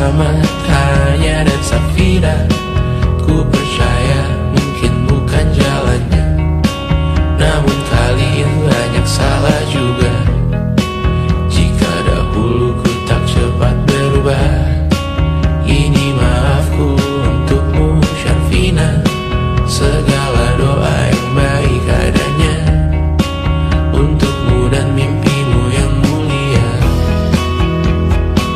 bersama Tanya dan Safira. Ku percaya mungkin bukan jalannya, namun kali ini banyak salah juga. Jika dahulu ku tak cepat berubah, ini maafku untukmu Syarfina. Segala doa yang baik adanya untukmu dan mimpimu yang mulia.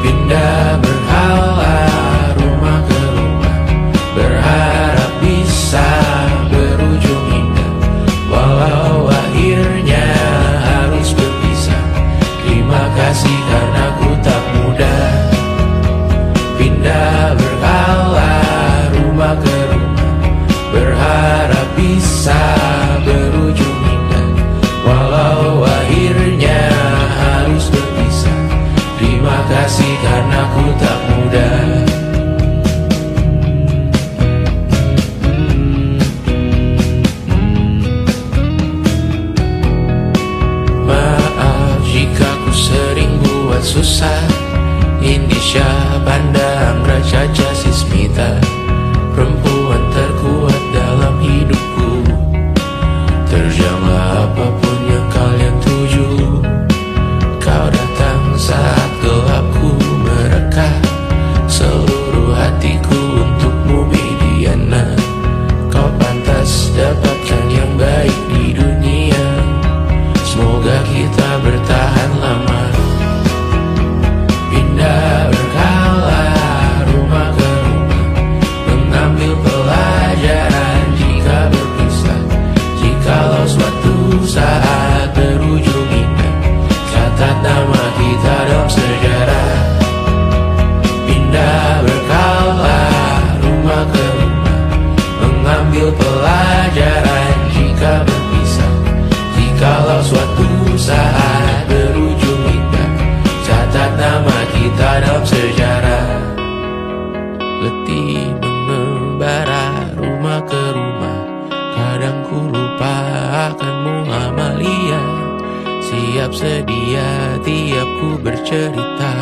Pindah berhala rumah ke rumah, berharap bisa berujung indah, walau akhirnya harus berpisah. Terima kasih karena ku tak mudah. Pindah berhala rumah ke rumah, berharap bisa berujung indah, walau akhirnya harus berpisah. Terima kasih karena ku tak mudah. Maaf jika ku sering buat susah. Indisha, Banda, Amra, Caca, Sismita, perempuan terkuat dalam hidupku. Terjanglah apapun yang kalian tuju. Kau datang saat gelapku mereka, seluruh hatiku untukmu Mediana. Kau pantas dapatkan yang baik di dunia, semoga kita bertahan lama. Pindah berkala rumah ke rumah, mengambil pelajaran jika berpisah. Jikalau suatu saat berujung indah, catat nama kita dalam sejarah. Pindah berkala rumah ke rumah, mengambil pelajaran jika berpisah. Jikalau suatu saat berujung indah, catat nama kita dalam sejarah. Letih mengembara rumah ke rumah, kadang ku lupa akanmu Amalia. Siap sedia tiap ku bercerita,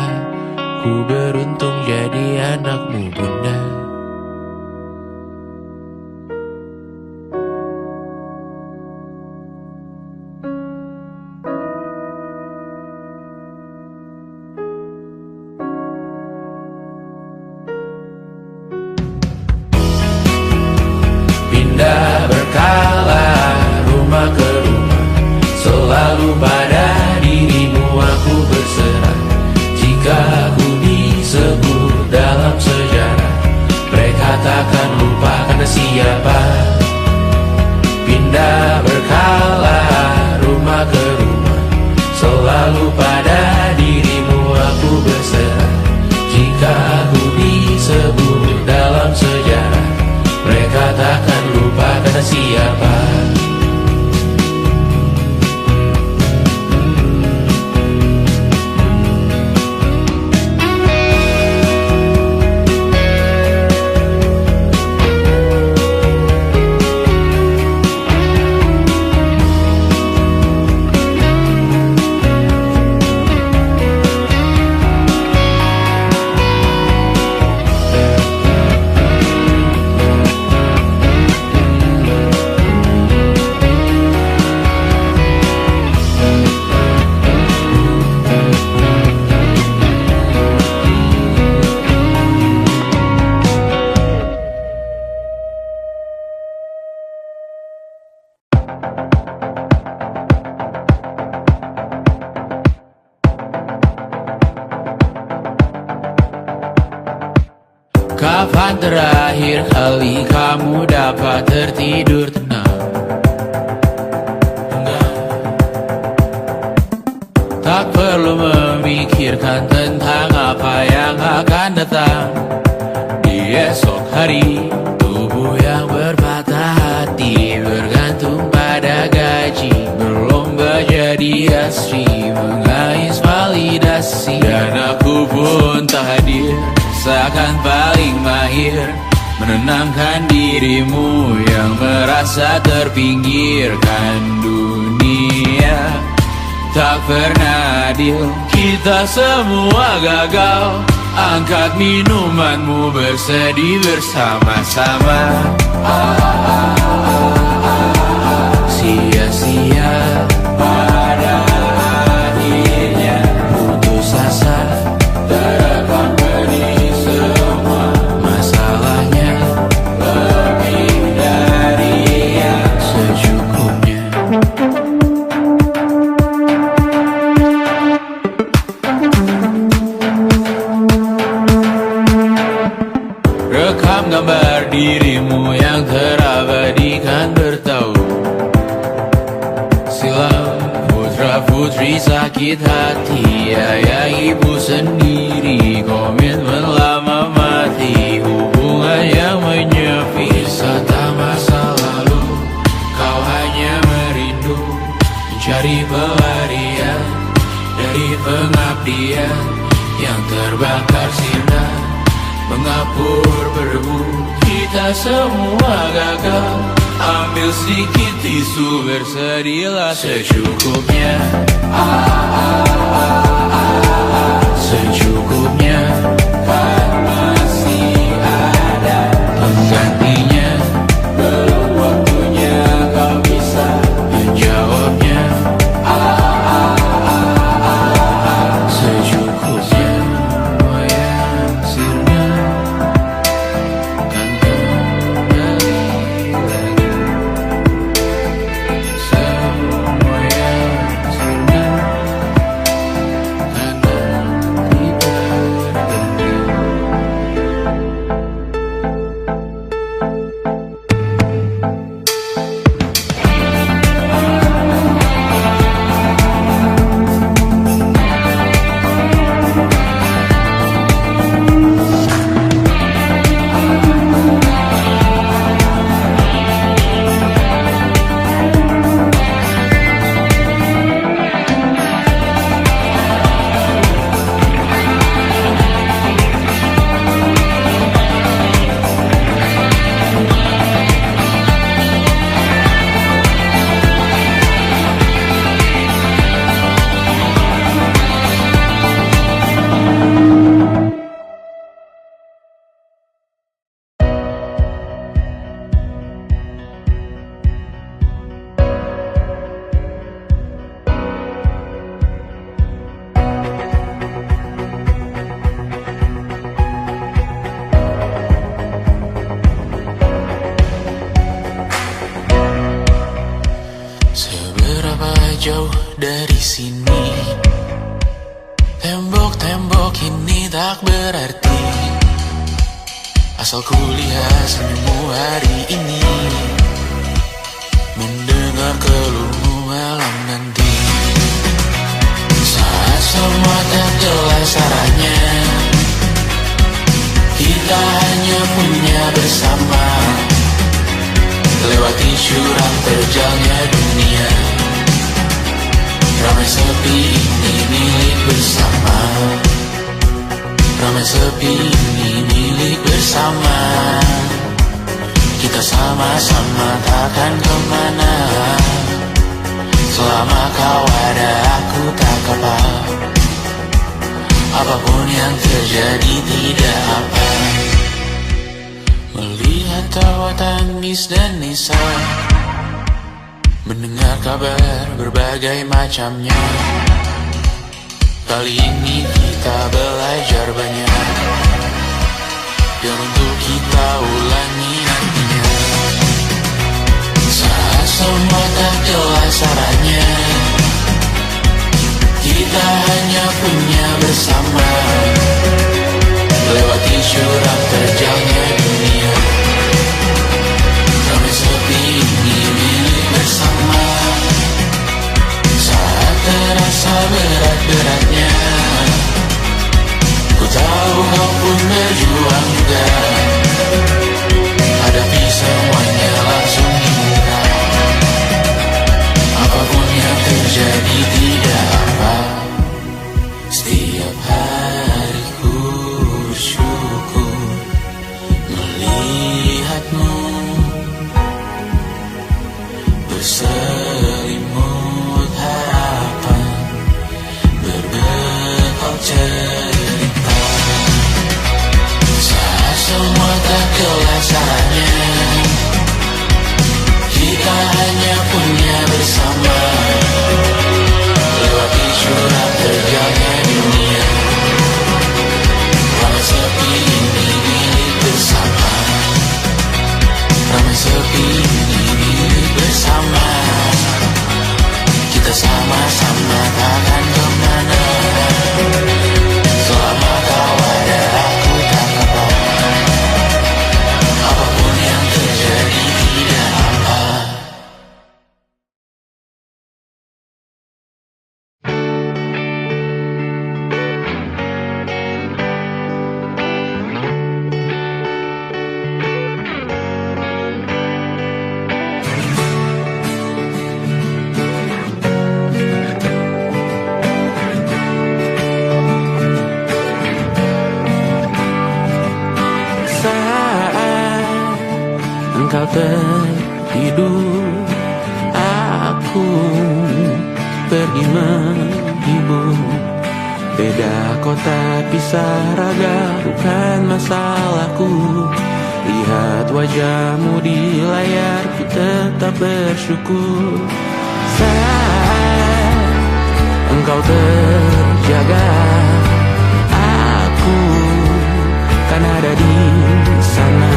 ku beruntung jadi anakmu bunda. Pindah berkala rumah ke rumah, selalu pada dirimu aku berserah. Jika aku disebut dalam sejarah, mereka takkan lupa karena siapa. Pindah berkala rumah ke rumah, selalu pada dirimu aku berserah. Jika aku disebut dalam sejarah, mereka takkan lupa karena siapa. Kapan terakhir kali kamu dapat tertidur tenang? Enggak. Tak perlu memikirkan tentang apa yang akan datang di esok hari. Tubuh yang berpatah hati bergantung pada gaji, berlomba jadi asri, mengais validasi. Dan aku pun tak hadir, seakan paling mahir menenangkan dirimu yang merasa terpinggirkan dunia. Tak pernah adil, kita semua gagal. Angkat minumanmu, bersedih bersama-sama. Sia-sia pada akhirnya putus asa, terekam pedih semua. Masalahnya lebih dari yang secukupnya. Rekam gambar dirimu yang terabadikan bertahun silam. Putra-putri sakit hati, ayah ibu sendiri, komitmen lama mati, hubungan yang menyepi. Wisata masa lalu, kau hanya merindu, mencari pelarian dari pengabdian yang terbakar sinar, mengapur berdebu. Kita semua gagal, ambil sedikit tisu, bersedihlah secukupnya. Secukupnya, kan masih ada penggantinya. Belum waktunya kau bisa menjawabnya. Secukupnya, wayang sirna kan kembali lagi. Semua yang sirna kan nanti berganti. Seberapa jauh dari sini, tembok-tembok ini tak berarti, asal ku lihat senyummu hari ini, mendengar keluhmu malam nanti. Saat semua tak jelas arahnya, kita hanya punya bersama, lewati jurang terjalnya dunia. Ramai sepi ini milik bersama, ramai sepi ini milik bersama. Kita sama-sama takkan kemana, selama kau ada aku tak apa. Apapun yang terjadi tidak apa. Melihat tawa tangis dan nisa, mendengar kabar berbagai macamnya. Kali ini kita belajar banyak, yang untuk kita ulangi nantinya. Saat semua tak jelas arahnya, kita hanya punya bersama, lewati jurang terjalnya dunia. Ramai sepi ini milik bersama, saat terasa berat-beratnya, ku tahu kau pun berjuang juga, hadapi semuanya langsung di muka. Apapun yang terjadi tidak apa. Setiap hari ku bersyukur melihatmu berselimut harapan, berbekal cerita. Engkau tertidur, aku pergi menghibur. Beda kota pisah raga bukan masalahku. Lihat wajahmu di layar, ku tetap bersyukur. Saat engkau terjaga, aku kan ada di sana.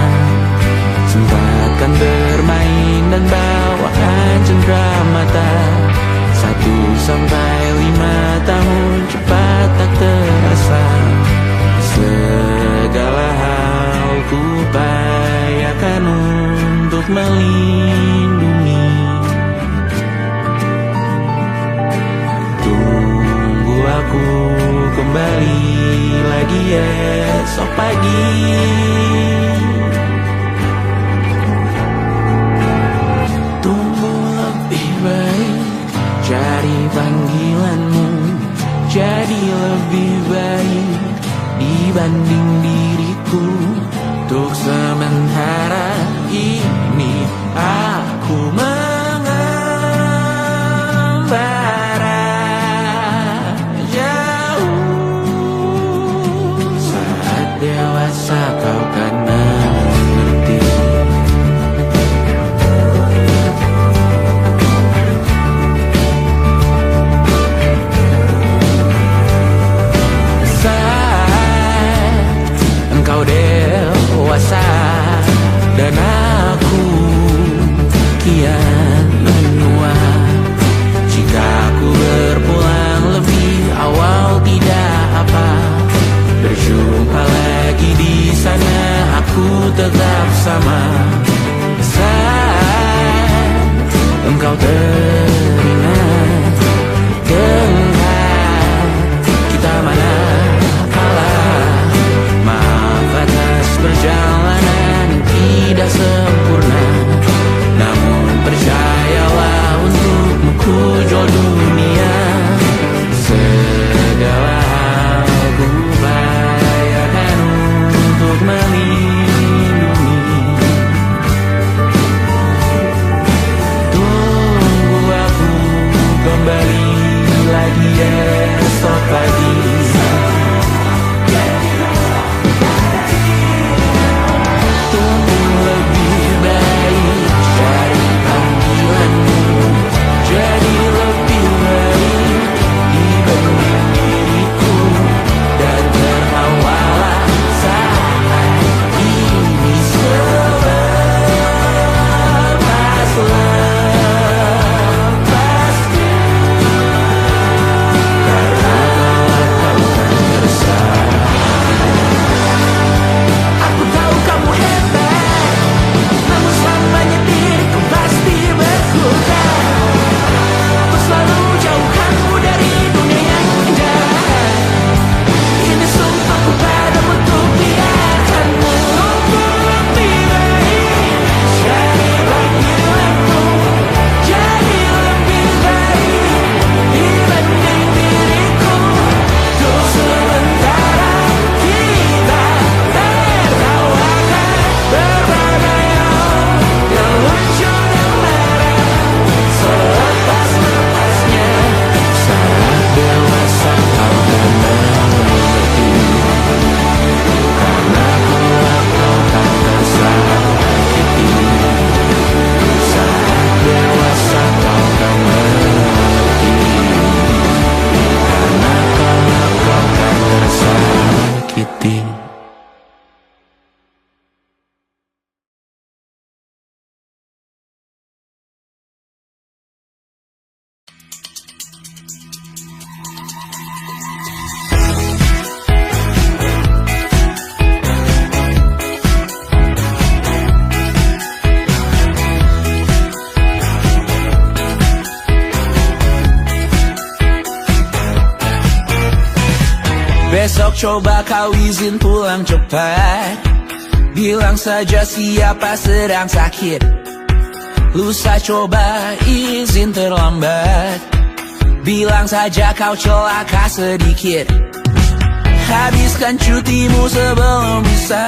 Sempatkan bermain dan bawakan cenderamata. 1-5 tahun cepat tak terasa. Segala hal ku upayakan untuk melindungi. Tunggu aku kembali lagi esok pagi. Tunggu lebih baik, cari panggilanmu jadi lebih baik dibanding diriku. Untuk sementara ini aku mengembara jauh. Saat dewasa kau kan mengerti. Engkau dewasa dan aku kian menua. Jika aku berpulang lebih awal tidak apa. Berjumpa lagi di sana, aku tetap sama. Saat engkau teringat tentang kita mana perjalanan tidak sempurna, namun percayalah untukmu ku jual dunia. Segala hal ku upayakan untuk melindungi. Tunggu aku kembali lagi esok pagi. Besok coba kau izin pulang cepat. Bilang saja siapa sedang sakit. Lusa coba izin terlambat. Bilang saja kau celaka sedikit. Habiskan cutimu sebelum bisa.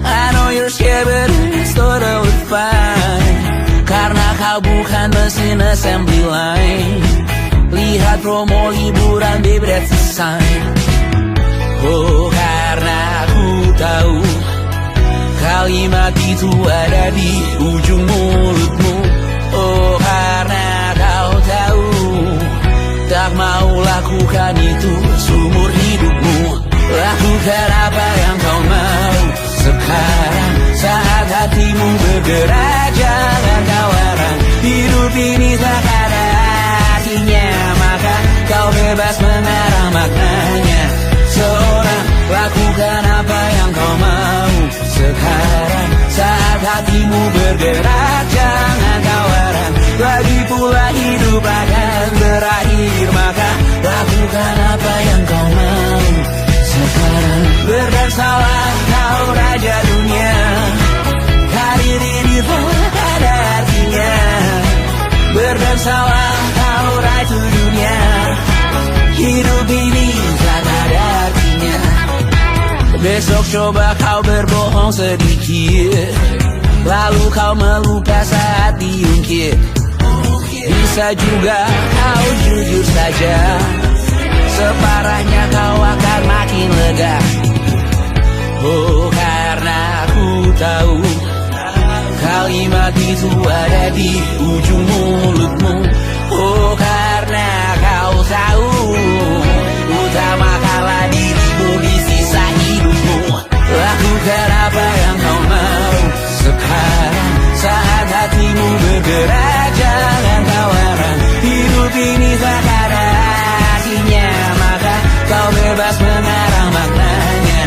I know you're scared but it's totally sampai, karena kau bukan mesin assembly line. Lihat promo liburan bebret selesai. Oh, karena ku tahu kalimat itu ada di ujung mulutmu. Oh, karena kau tahu tak mau lakukan itu seumur hidupmu. Lakukan apa yang kau mau sekarang, saat hatimu bergerak. Jangan kau larang, hidup ini tak ada artinya, maka kau bebas mengarang maknanya. Seorang, lakukan apa yang kau mau sekarang, saat hatimu bergerak. Jangan kau larang, lagi pula hidup akan berakhir, maka lakukan apa yang kau mau sekarang. Berdansalah kau raja dunia, karir ini tak ada artinya. Berdansalah kau ratu dunia, hidup ini tak ada artinya. Besok coba kau berbohong sedikit, lalu kau melupa saat diungkit. Bisa juga kau jujur saja, separahnya kau akan makin lega. Oh, karena ku tahu kalimat itu ada di ujung mulutmu. Oh, karena kau tahu utamakanlah dirimu di sisa hidupmu. Lakukan apa yang kau mau sekarang, saat hatimu bergerak. Jangan kau larang, hidup ini tak ada artinya, maka kau bebas mengarang maknanya.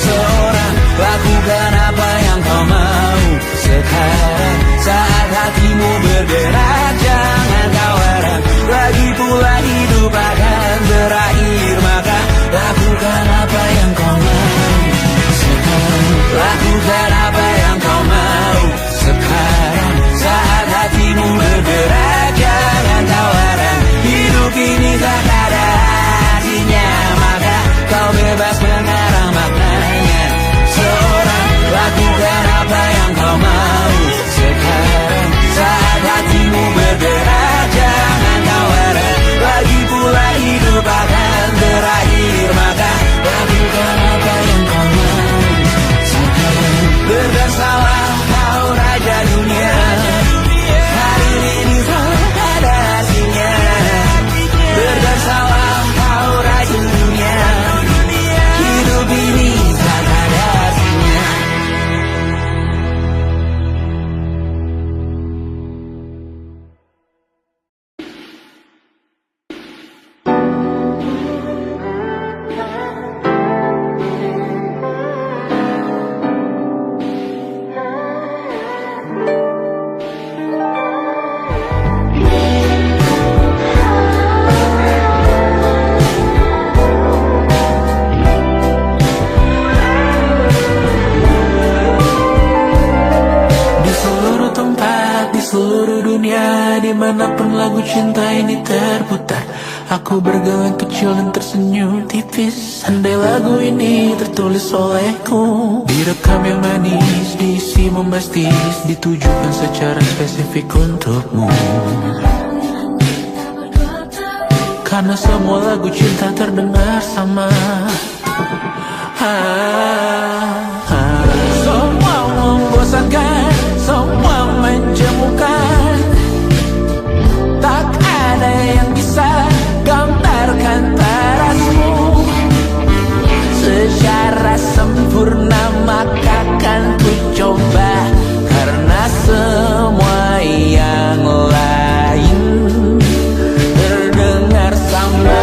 Seorang, lakukan apa yang kau mau sekarang, saat hatimu bergerak. Jangan kau larang, lagi pula hidup akan berakhir, maka lakukan apa yang kau mau sekarang. Lakukan apa yang kau mau sekarang, saat hatimu bergerak. Jangan kau larang, hidup ini tak ada artinya, maka kau bebas mengarang maknanya. Seorang, lakukan apa yang kau mau sekarang, saat hatimu bergerak. Jangan kau larang, lagi pula hidup akan berakhir, maka lakukan apa yang kau mau sekarang. Berdansalah kau raja dunia, hari ini tak ada artinya. Berdansalah kau raja dunia, hidup ini tak ada artinya. Seluruh dunia, dimanapun lagu cinta ini terputar, aku bergawan kecil dan tersenyum tipis. Andai lagu ini tertulis olehku, direkam yang manis, diisi bombastis, ditujukan secara spesifik untukmu. Karena semua lagu cinta terdengar sama. Semua membosankan, semua menjemukan, tak ada yang bisa gambarkan tarasmu secara sempurna, maka kan ku coba. Karena semua yang lain terdengar sama.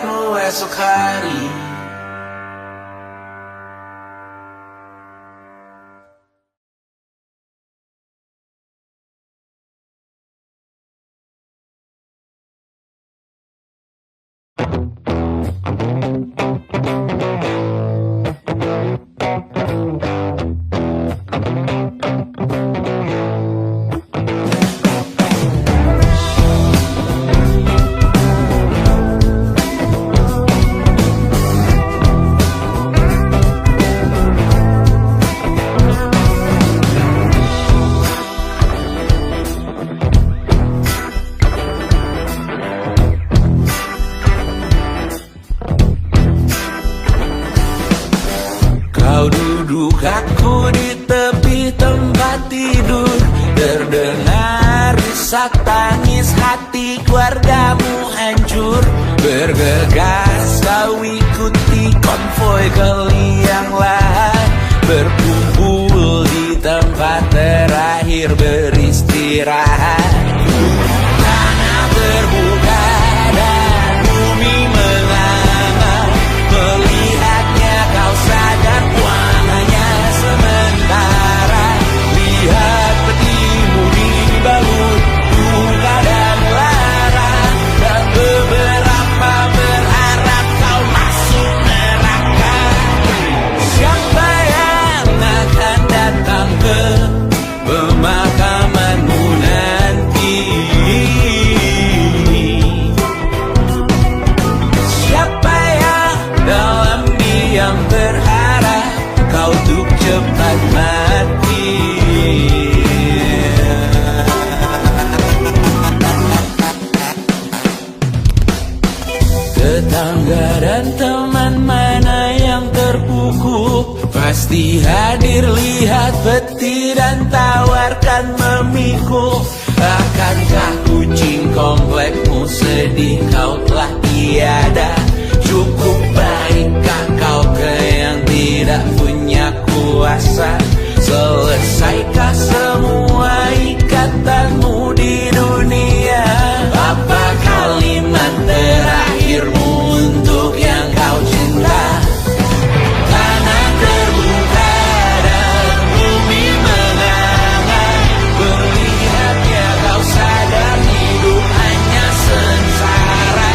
olehmu esok hari. Kau duduk, aku di tepi tempat tidur. Terdengar isak tangis hati keluargamu hancur. Bergegas kau ikuti konvoi ke liang lahat. Berkumpul di tempat terakhir beristirahat. Tanah terbuka dan bumi menganga. Melihatnya kau sadar uang hanya sementara. Lihat petimu dibalut duka dan lara. Dan beberapa berharap kau masuk neraka. Siapa yang akan datang ke pemakamanmu nanti? Siapa yang dalam diam berharap kau untuk cepat mati? Tetangga dan teman mana yang terpukul? Pasti hadir lihat peti dan tawarkan memikul. Akankah kucing komplekmu sedih kau telah tiada? Cukup baikkah kau ke yang tidak punya kuasa? Selesaikah semua ikatanmu di dunia? Apa kalimat terakhirmu untuk yang kau cinta? Tanah terbuka dan bumi menganga. Melihatnya kau sadar hidup hanya sengsara.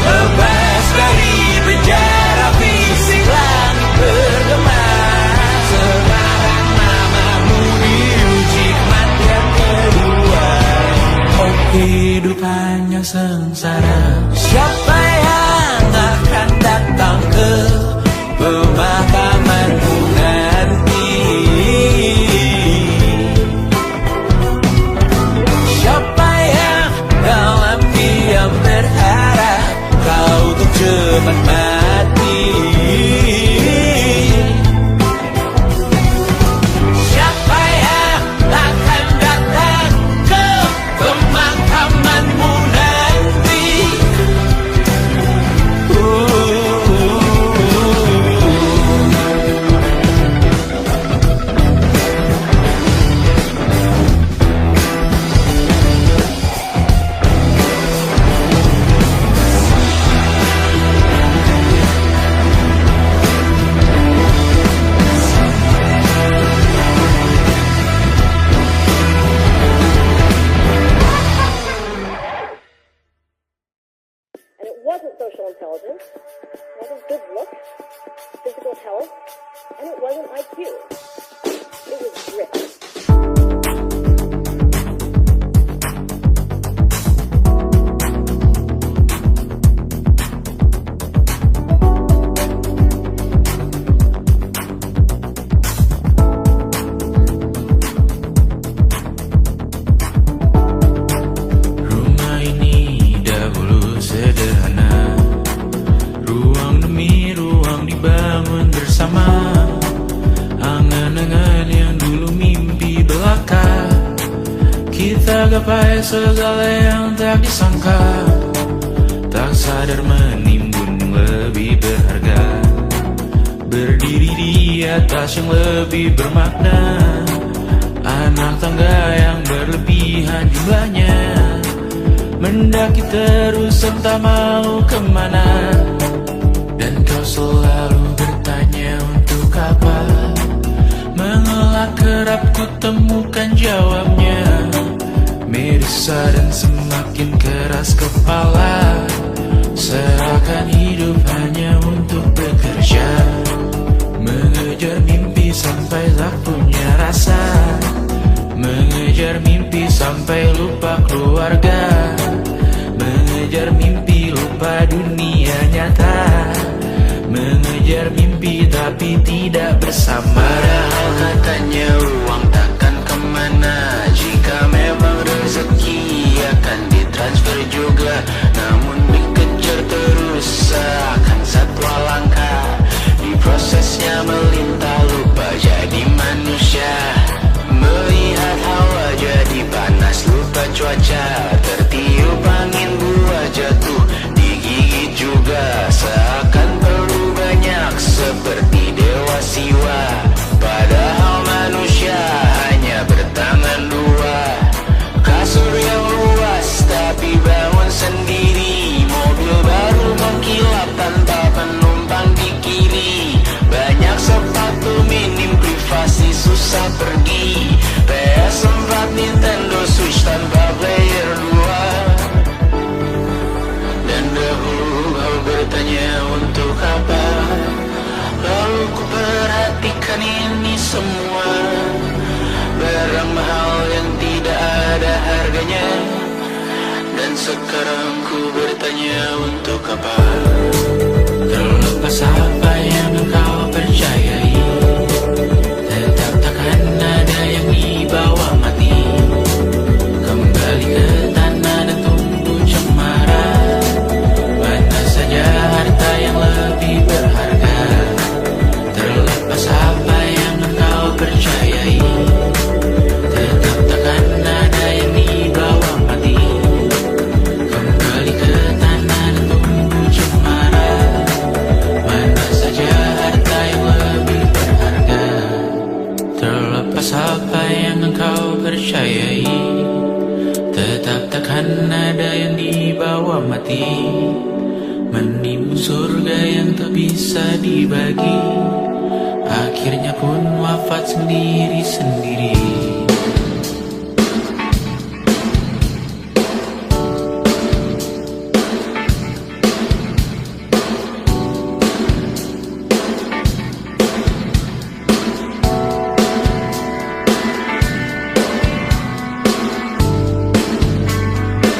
Bebas dari penjara fisik langit bergema. Sekarang namamu diuji kematian kedua. Oh, hidup hanya sengsara. Siapa yang akan datang ke pemakamanmu nanti? Siapa yang dalam diam berharap kau untuk cepat mati? Siapa yang akan datang ke pemakamanmu nanti? And it wasn't social intelligence, it wasn't good looks, physical health, and it wasn't IQ. It was grit. Rumah ini dahulu sederhana. Ruang demi ruang dibangun bersama. Angan-angan yang dulu mimpi belaka. Kita gapai segala yang tak disangka. Tak sadar menimbun yang lebih berharga. Berdiri di atas yang lebih bermakna. Anak tangga yang berlebihan jumlahnya. Mendaki terus entah mau kemana. semakin keras kepala, seakan hidup hanya untuk bekerja, mengejar mimpi sampai tak punya rasa, mengejar mimpi sampai lupa keluarga, mengejar mimpi lupa dunia nyata, mengejar mimpi tapi tidak bersama. Padahal katanya uang takkan kemana, jika memang rezeki akan ditransfer juga, namun dikejar terus seakan satwa langka, di prosesnya melintah lupa jadi manusia, melihat hawa jadi panas lupa cuaca, tertiup angin buah jatuh digigit juga, seakan perlu banyak seperti dewa siwa, padahal manusia hanya bertangan dua. Kasur yang luas tapi bangun sendiri, mobil baru mengkilap tanpa penumpang di kiri, banyak sepatu minim privasi susah pergi, PS4 Nintendo Switch tanpa player 2. Dan dahulu kau bertanya untuk apa, lalu ku perhatikan ini semua, barang mahal yang tidak ada harganya, dan sekarang ku bertanya untuk apa. Terlepas apa yang engkau percayai, tetap takkan ada yang dibawa mati, kembali ke tanah dan tumbuh cemara, mana saja harta yang lebih berharga. Terlepas apa yang engkau percayai, tetap takkan ada yang dibawa mati, kembali ke tanah dan tumbuh cemara, mana saja harta yang lebih berharga. Terlepas apa yang engkau percayai, tetap takkan ada yang dibawa mati, menimbun surga yang tak bisa dibagi, akhirnya pun wafat sendiri-sendiri.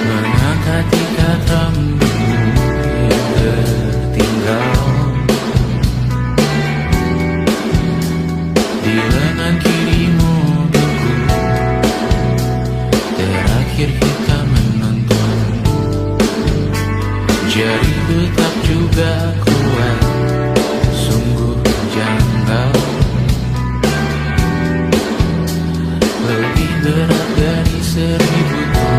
Mengangkat ikat rambutmu yang tertinggal di lengan kirimu, mobilku terakhir kita menonton, jari betap juga kuat, sungguh janggal, lebih berat dari 1000 ton.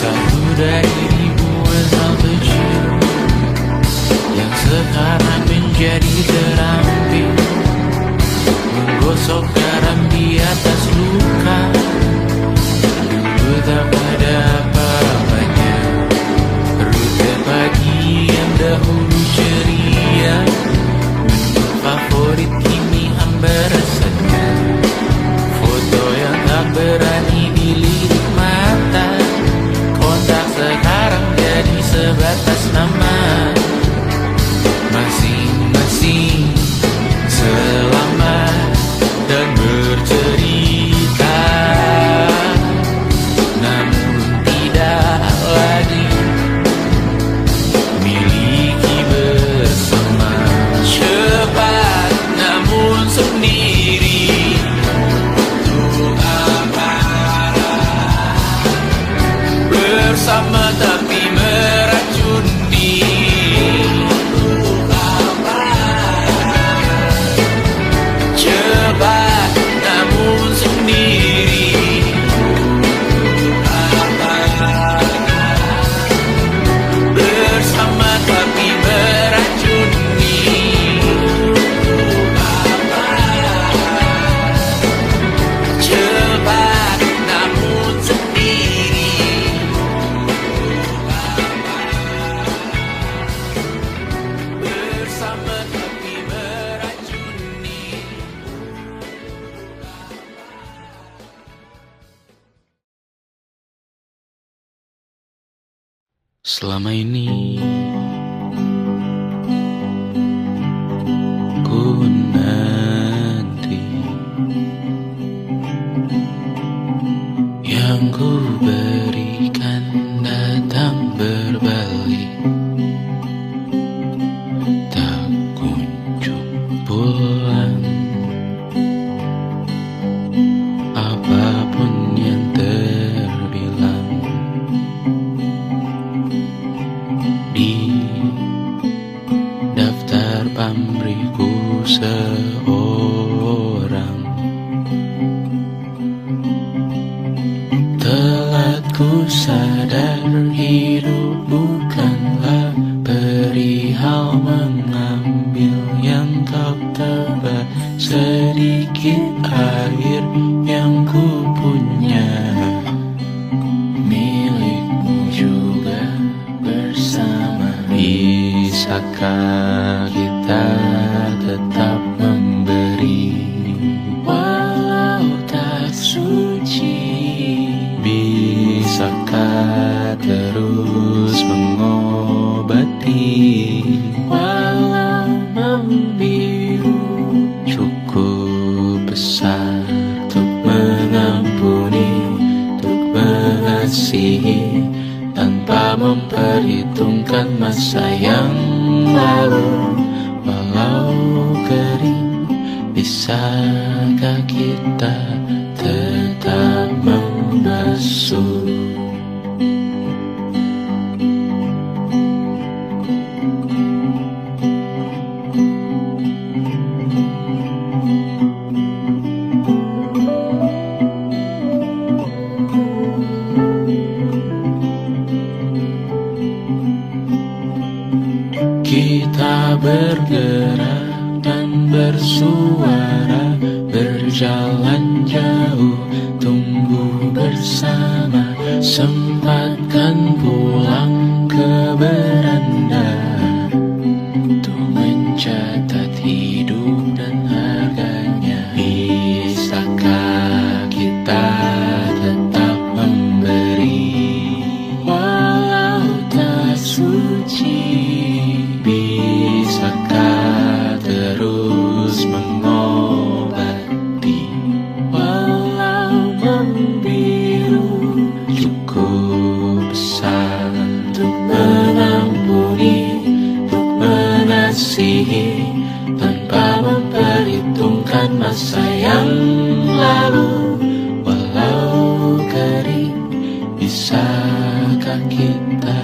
Satu dari ribuan hal kecil yang sekarang menjadi terampil, menggosok garam di atas luka, dulu tak ada apa-apanya, rute pagi yang dahulu ceria, menu favorit kini hambar rasanya, foto yang tak berani dilirik mata, kontak sekarang jadi sebatas nama, masing-masing selamat dan bercerita, namun tidak lagi miliki bersama, cepat namun sendiri. Untuk apa bersama tapi meracuni? Untuk apa cepat namun sendiri? Untuk apa bersama tapi meracuni? Untuk apa cepat namun sendiri? Selama ini ku nanti yang ku berikan datang berbalik, tak kunjung pulang. Apapun yang terbilang di daftar pamrihku seorang, telah ku sadar hidup bukanlah perihal mengambil yang kau tebar. Sedikit air yang ku punya milikmu juga bersama. Bisakah kita tetap memberi walau tak suci? Bisakah terus mengobati walau membiru? Cukup besar untuk mengampuni, untuk mengasihi, tanpa memperhitungkan masa yang lalu. Walau kering, bisakah kita tetap membasuh? Kita bergerak dan bersuara, berjalan jauh, tumbuh bersama. Sempatkan pulang ke beranda untuk mencatat hidup dan harganya. Bisakah kita tetap memberi walau tak suci? Bisakah terus mengobati walau membiru? Cukup besar untuk mengampuni, untuk mengasihi, tanpa memperhitungkan masa yang lalu. Walau kering, bisakah kita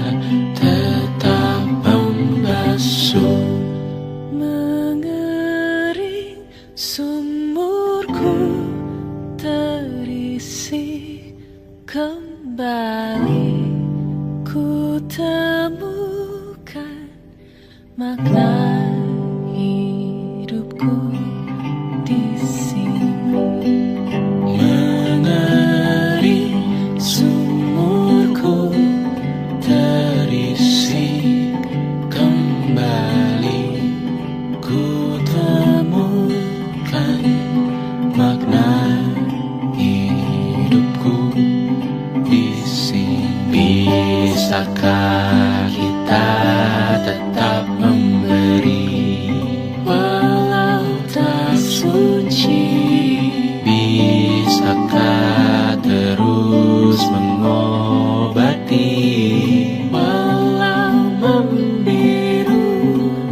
tetap membasuh? Mengering sumurku terisi kembali, ku temukan makna hidupku di sini. Mengering sumurku terisi kembali, ku temukan makna hidupku di sini. Bisakah kita tetap memberi walau tak suci? Bisakah terus mengobati walau membiru?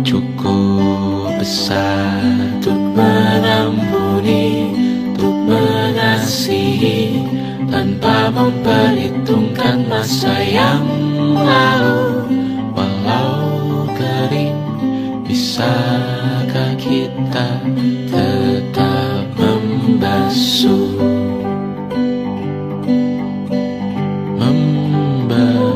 Cukup besar untuk mengampuni, untuk mengasihi, tanpa memperhitungkan masa yang lalu. Walau kering, bisakah kita tetap membasuh? Membasuh.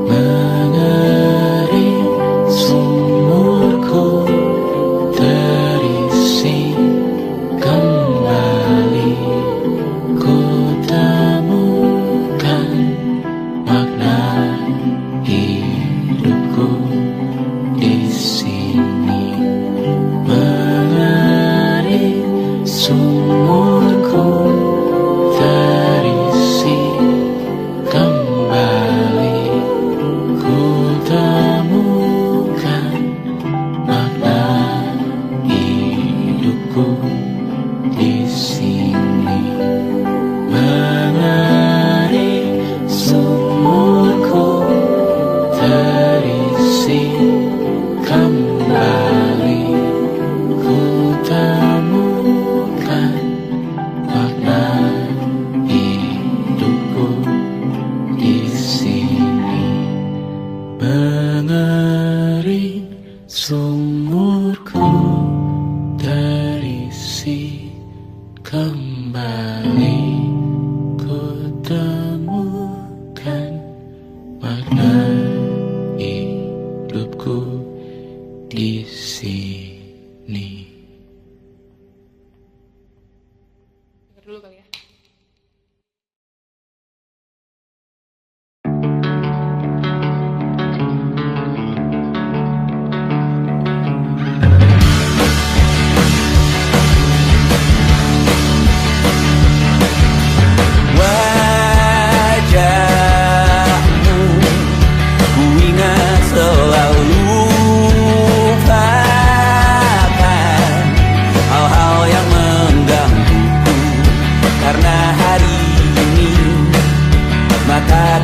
Mengering sumurku terisi kembali,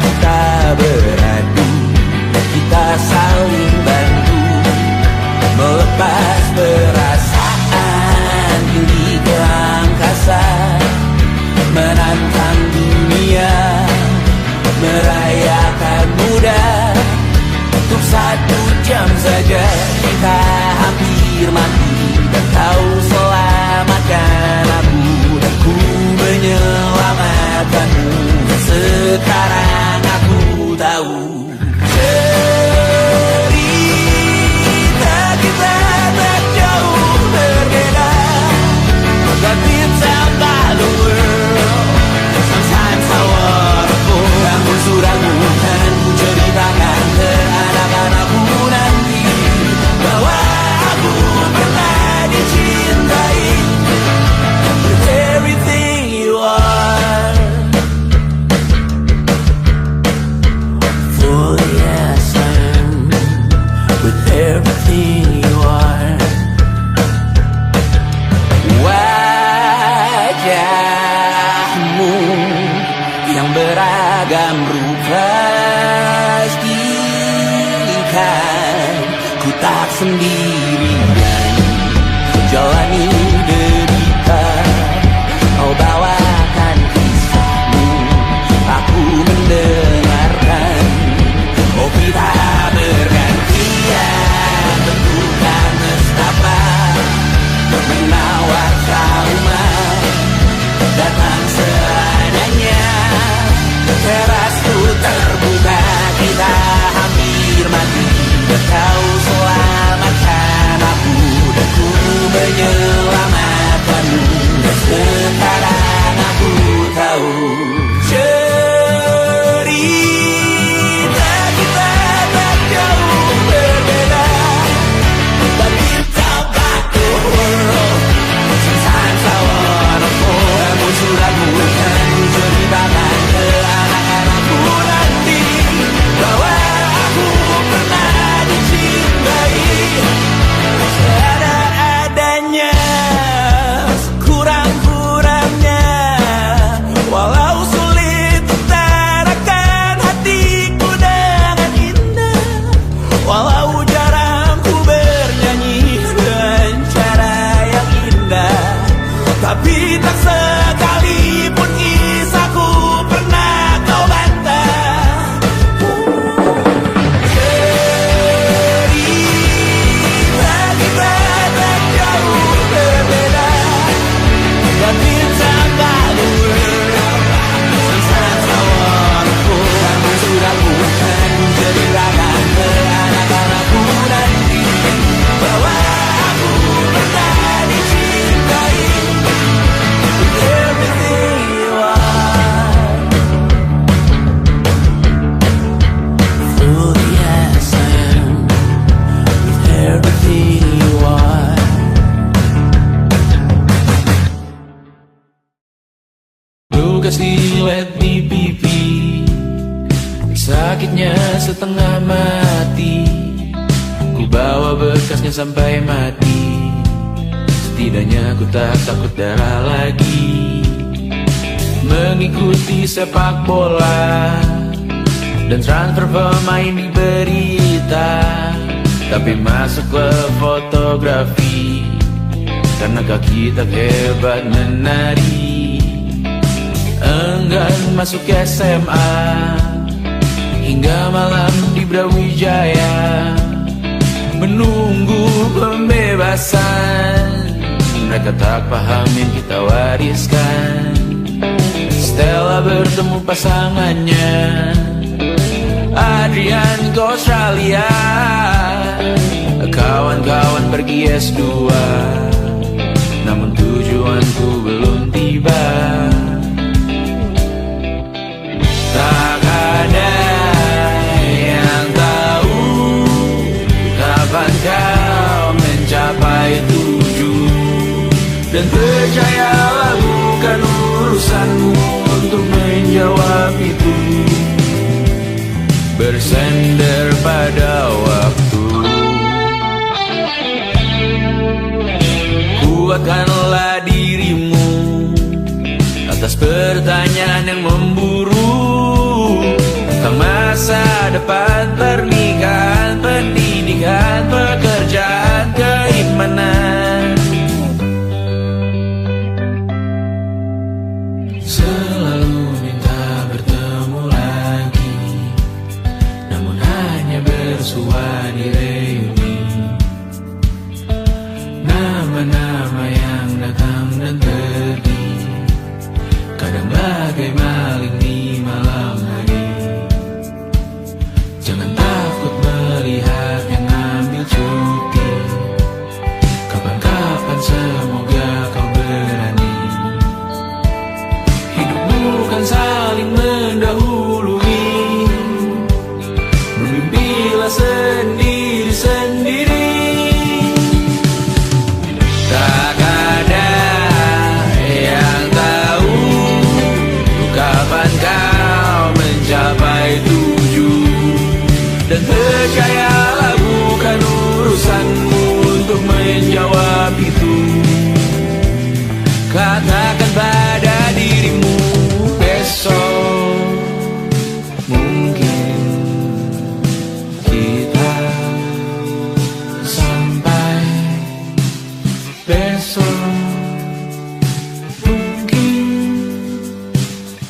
kita beradu, kita saling bantu, melepas perasaan tinggi ke angkasa, menantang dunia, merayakan muda. Untuk 1 jam saja kita hampir mati, dan kau selamatkan aku, dan ku menyelamatkanmu. Sekarang aku tahu cerita kita tak jauh berbeda, but it's about the world. Sometimes I wanna go. Namun sudahmu kan ku ceritakan ke anak-anakku nanti, bahwa aku pernah dicintai with everything you are. For yes I am, with everything you are. Wajahmu yang beragam rupa pastikan ku tak sendirian jalani derita. Kau bawakan kisahmu, aku mendengarkan. Oh kita bergantian bentukan nestapa, menawar trauma, datang seadanya. Terasku terbuka, kita hampir mati, dan kau selamatkan aku, dan ku menyelamatkanmu. Dan sekarang aku tahu cerita kita tak jauh berbeda, but it's about the world. Sometimes I wanna fall. Namun sudah bukan ku ceritakan ke anak-anakku nanti, bahwa aku pernah dicintai seada-adanya, sekurang-kurangnya. Walau sulit utarakan hatiku dengan indah, walau jarang ku bernyanyi dengan cara yang indah, tapi tak sekalipun kisahku pernah kau bantah. Cerita kita tak jauh berbeda, but it's about the world. Sometimes I wanna go. Namun sudah bukan ku ceritakan ke anak-anakku nanti, bahwa aku pernah dicintai with everything you are. Fully as I am, with everything you are. Luka silet di pipi, sakitnya setengah mati. Ku bawa bekasnya sampai mati, setidaknya ku tak takut darah lagi. Mengikuti sepak bola dan transfer pemain di berita, tapi masuk klub fotografi karena kaki tak hebat menari. Enggan masuk SMA hingga malam di Brawijaya, menunggu pembebasan. Mereka tak paham yang kita wariskan. Stella bertemu pasangannya, Adrian ke Australia, kawan-kawan pergi S2, namun tujuanku belum tiba. Tak ada yang tahu kapan kau mencapai tujuan, dan percayalah bukan urusanmu untuk menjawab itu. Bersender pada waktu, kuatkanlah dirimu atas pertanyaan yang memburu. suani reuni. Nama-nama yang datang dan pergi, kadang bagai maling di malam hari. Jangan takut melihat yang ambil cuti, kapan-kapan semoga kau berani. Hidup bukan saling mendahului, bermimpilah sendiri-sendiri. Tak ada yang tahu kapan kau mencapai tujuh. Dan percayalah bukan urusanmu untuk menjawab itu. Katakan pada dirimu besok mungkin kita sampai, besok mungkin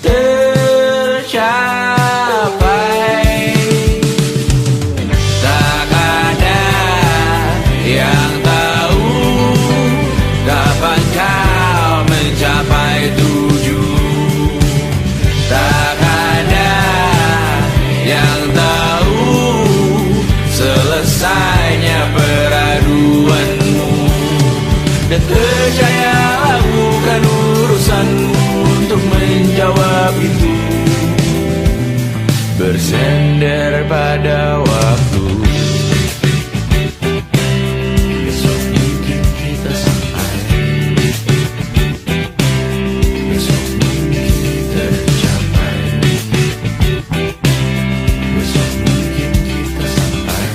tercapai. Tak ada yang tahu kapan kau mencapai tujuh. Tak ada yang tahu selesainya peraduanmu. Dan percayalah bukan urusanmu untuk menjawab itu. Bersender pada waktu. Besok mungkin kita sampai, besok mungkin tercapai, besok mungkin kita sampai.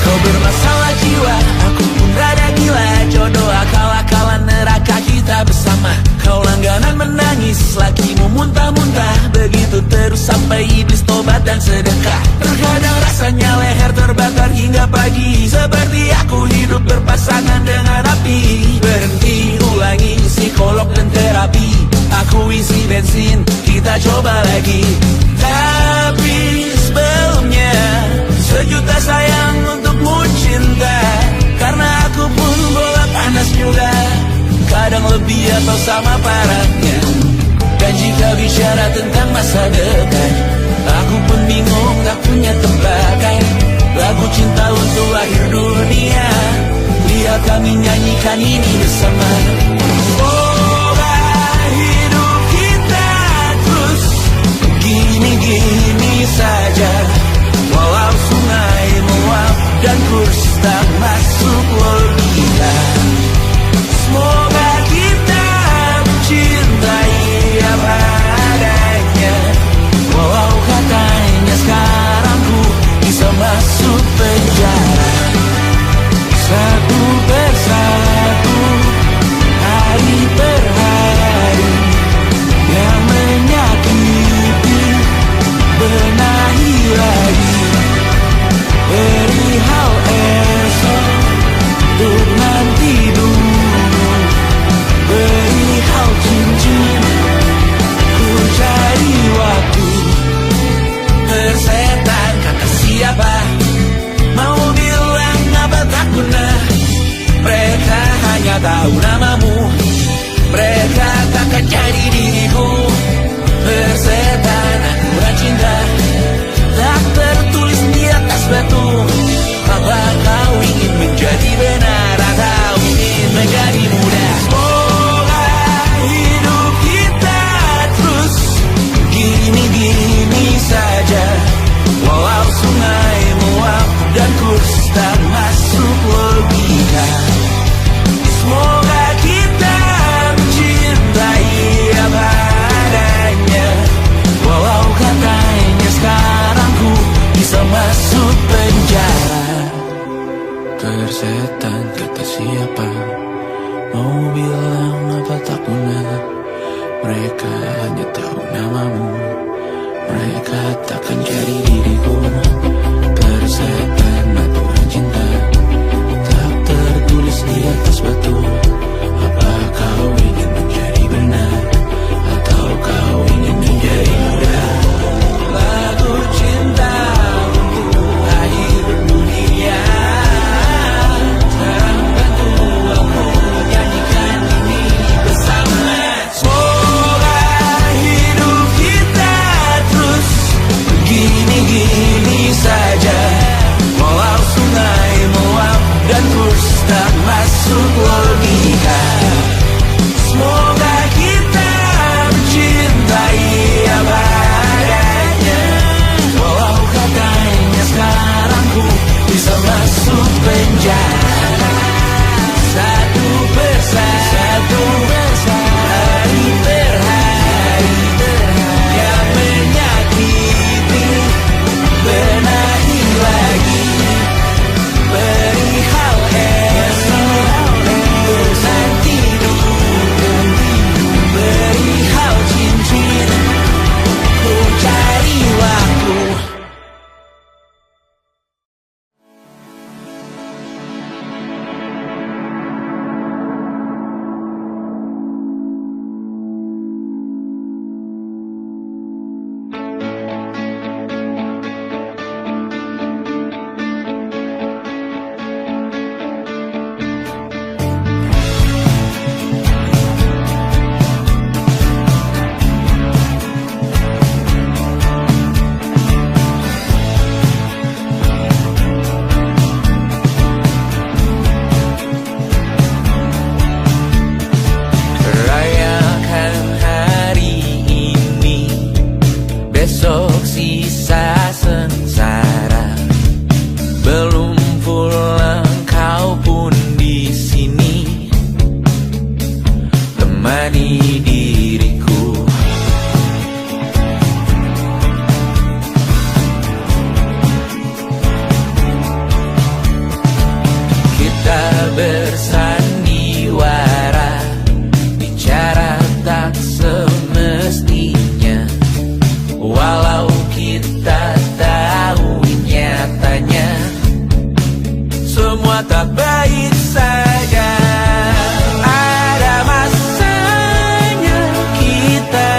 Kau bermasalah jiwa, aku pun rada gila. Jodoh akal-akalan neraka kita bersama. Kau langganan menangis, lakimu muntah-muntah. Begitu terus sampai iblis tobat dan sedekah. Terkadang rasanya leher terbakar hingga pagi. Seperti aku hidup berpasangan dengan api. Berhenti, ulangi psikolog dan terapi. Aku isi bensin, kita coba lagi. Tapi sebelumnya sejuta sayang untukmu cinta. Karena aku pun bola panas juga, kadang lebih atau sama parahnya. Dan jika bicara tentang masa depan, aku pun bingung tak punya tembakan. Lagu cinta untuk akhir dunia, biar kami nyanyikan ini bersama. Semoga hidup kita terus gini-gini saja. Walau sungai meluap dan kurs tak masuk logika. Semoga kita mencintai apa adanya. Walau katanya sekarang ku bisa masuk penjara. Satu persatu, hari per hari, yang menyakiti benahi lagi. Perihal esok, untuk nanti dulu. Perihal cincin, ku cari waktu. Persetan kata siapa, mau bilang apa tak guna. Mereka hanya tahu namamu, mereka takkan jadi diriku. Persetan aturan cinta, tak tertulis di atas batu. Apa kau ingin menjadi benar atau ingin menjadi muda? Semoga hidup kita terus gini-gini saja. Walau sungai meluap dan kurs tak masuk logika. Semoga kita mencintai apa Mau bilang apa tak guna, mereka hanya tahu namamu. Mereka takkan jadi diriku. Persetan aturan cinta tak tertulis di atas batu. Apa kau ingin menjadi benar, atau kau ingin menjadi muda? Lagu cinta untuk akhir dunia, sekarang bantu aku nyanyikan ini bersama. Semoga hidup kita terus gini-gini saja, walau sungai meluap dan kurs tak masuk logika. Semoga kita mencintai apa adanya, walau katanya sekarang ku bisa masuk penjara. Satu persatu, hari per hari, yang menyakiti benahi lagi. Perihal esok, bosan tidur, perihal cincin, ku cari waktu. Rayakan hari ini, besok sisa sengsara. Belum pulang kau pun di sini, temani diriku. Kita bersandiwara, bicara tak semestinya, walau kita tahu nyatanya semua tak baik saja. Ada masanya kita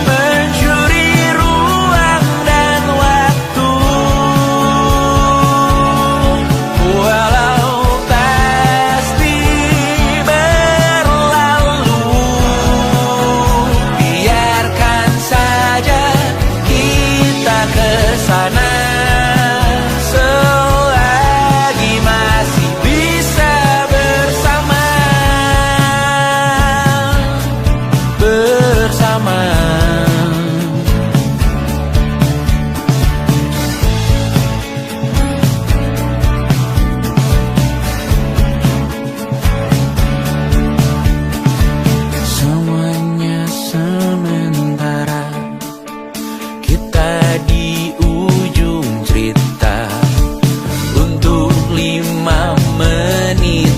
mencuri ruang dan waktu, walau pasti berlalu. Biarkan saja kita ke sana, selagi masih bisa bersama. Semuanya sementara, kita di ujung cerita. Untuk 5 menit